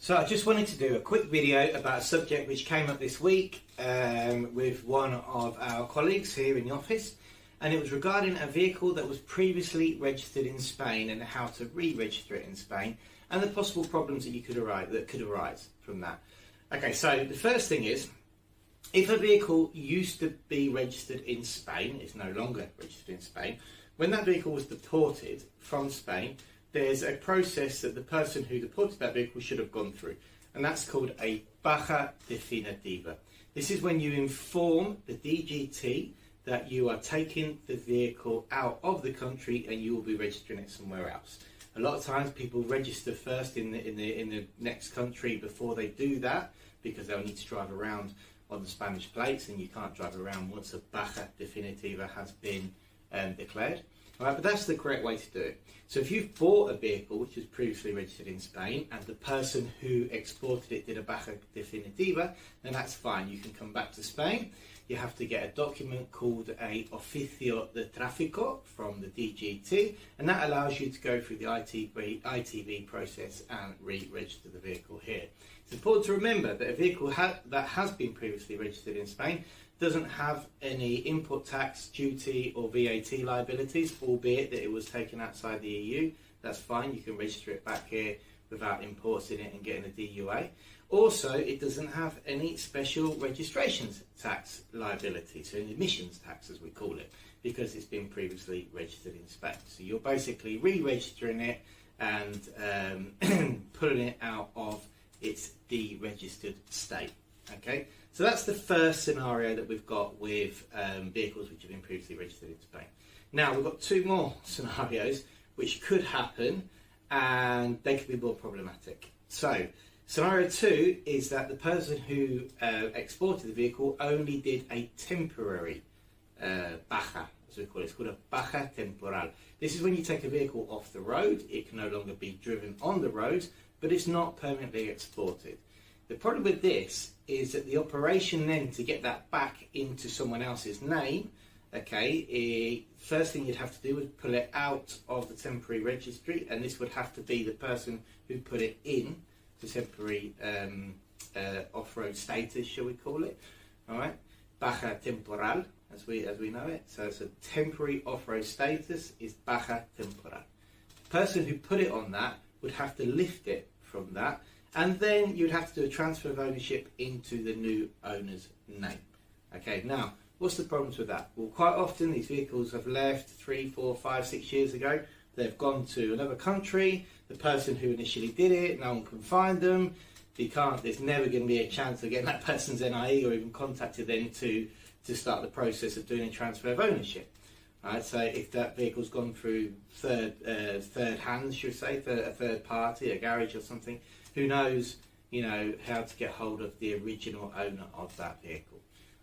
So I just wanted to do a quick video about a subject which came up this week with one of our colleagues here in the office, and it was regarding a vehicle that was previously registered in Spain and how to re-register it in Spain and the possible problems that could arise from that. Okay, so the first thing is, if a vehicle used to be registered in Spain, it's no longer registered in Spain, when that vehicle was deported from Spain, there's a process that the person who deported that vehicle should have gone through, and that's called a baja definitiva. This is when you inform the DGT that you are taking the vehicle out of the country and you will be registering it somewhere else. A lot of times people register first in the next country before they do that, because they'll need to drive around on the Spanish plates, and you can't drive around once a baja definitiva has been declared. All right, but that's the correct way to do it. So if you've bought a vehicle which was previously registered in Spain and the person who exported it did a baja definitiva, then that's fine. You can come back to Spain. You have to get a document called a oficio de tráfico from the DGT, and that allows you to go through the ITV process and re-register the vehicle here. It's important to remember that a vehicle that has been previously registered in Spain doesn't have any input tax, duty or VAT liabilities, albeit that it was taken outside the EU. That's fine, you can register it back here without importing it and getting a DUA. Also, it doesn't have any special registrations tax liability, so an emissions tax as we call it, because it's been previously registered in Spain. So you're basically re-registering it and pulling it out of its deregistered state. Okay, so that's the first scenario that we've got with vehicles which have been previously registered in Spain. Now we've got two more scenarios which could happen, and they could be more problematic. So scenario two is that the person who exported the vehicle only did a temporary baja, as we call it. It's called a baja temporal. This is when you take a vehicle off the road. It can no longer be driven on the roads, but it's not permanently exported. The problem with this is that the operation then to get that back into someone else's name, okay, first thing you'd have to do is pull it out of the temporary registry, and this would have to be the person who put it in to temporary off-road status, shall we call it? All right, baja temporal, as we know it. So it's a temporary off-road status is baja temporal. The person who put it on that would have to lift it from that, and then you'd have to do a transfer of ownership into the new owner's name. Okay, now, what's the problems with that? Well, quite often these vehicles have left 3, 4, 5, 6 years ago. They've gone to another country. The person who initially did it, no one can find them. There's never going to be a chance of getting that person's NIE or even contacted them to start the process of doing a transfer of ownership. Right, so if that vehicle's gone through third hands, should we say, a third party, a garage or something, who knows, how to get hold of the original owner of that vehicle.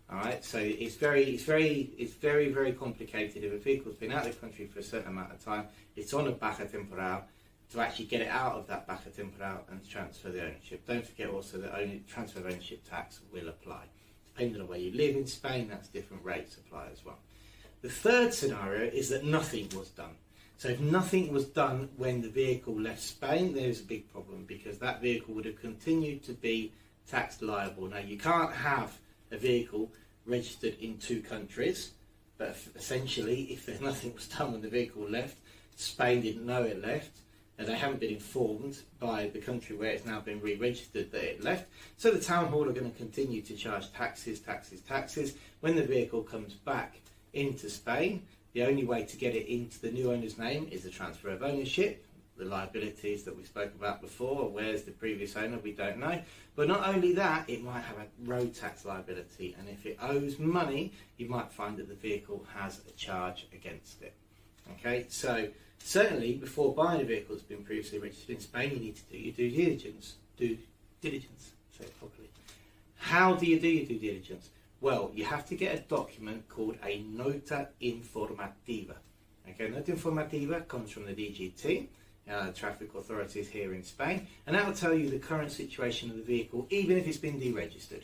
All right, so it's very, very complicated. If a vehicle's been out of the country for a certain amount of time, it's on a baja temporal, to actually get it out of that baja temporal and transfer the ownership. Don't forget also that transfer of ownership tax will apply. Depending on where you live in Spain, that's different rates apply as well. The third scenario is that nothing was done. So if nothing was done when the vehicle left Spain, there's a big problem, because that vehicle would have continued to be tax liable. Now, you can't have a vehicle registered in two countries, but essentially, if there's nothing was done when the vehicle left, Spain didn't know it left, and they haven't been informed by the country where it's now been re-registered that it left. So the town hall are going to continue to charge taxes. When the vehicle comes back into Spain, the only way to get it into the new owner's name is a transfer of ownership. The liabilities that we spoke about before, where's the previous owner, we don't know. But not only that, it might have a road tax liability, and if it owes money, you might find that the vehicle has a charge against it. Okay, so certainly before buying a vehicle that's been previously registered in Spain, you need to do your due diligence. Say it properly. How do you do your due diligence? Well, you have to get a document called a nota informativa. Okay, nota informativa comes from the DGT, traffic authorities here in Spain, and that will tell you the current situation of the vehicle, even if it's been deregistered.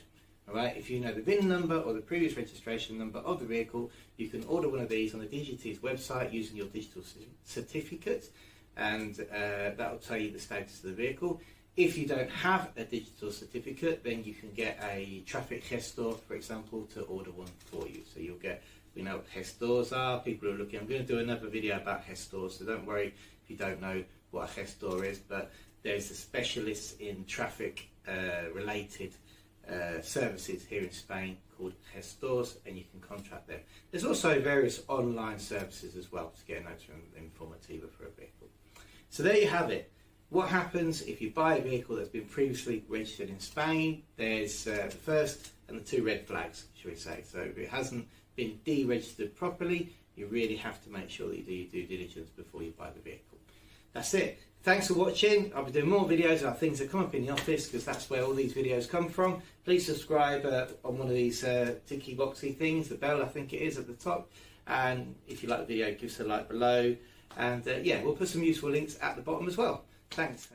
All right, if you know the VIN number or the previous registration number of the vehicle, you can order one of these on the DGT's website using your digital certificate, and that will tell you the status of the vehicle. If you don't have a digital certificate, then you can get a traffic gestor, for example, to order one for you. So you'll get, we know what gestors are. People are looking. I'm going to do another video about gestors, so don't worry if you don't know what a gestor is. But there's a specialist in traffic related services here in Spain called gestors, and you can contract them. There's also various online services as well to get a nota informativa for a vehicle. So there you have it. What happens if you buy a vehicle that's been previously registered in Spain? There's the first and the two red flags, shall we say. So if it hasn't been deregistered properly, you really have to make sure that you do your due diligence before you buy the vehicle. That's it. Thanks for watching. I'll be doing more videos about things that come up in the office, because that's where all these videos come from. Please subscribe on one of these ticky boxy things, the bell I think it is at the top. And if you like the video, give us a like below. And yeah, we'll put some useful links at the bottom as well. Thanks.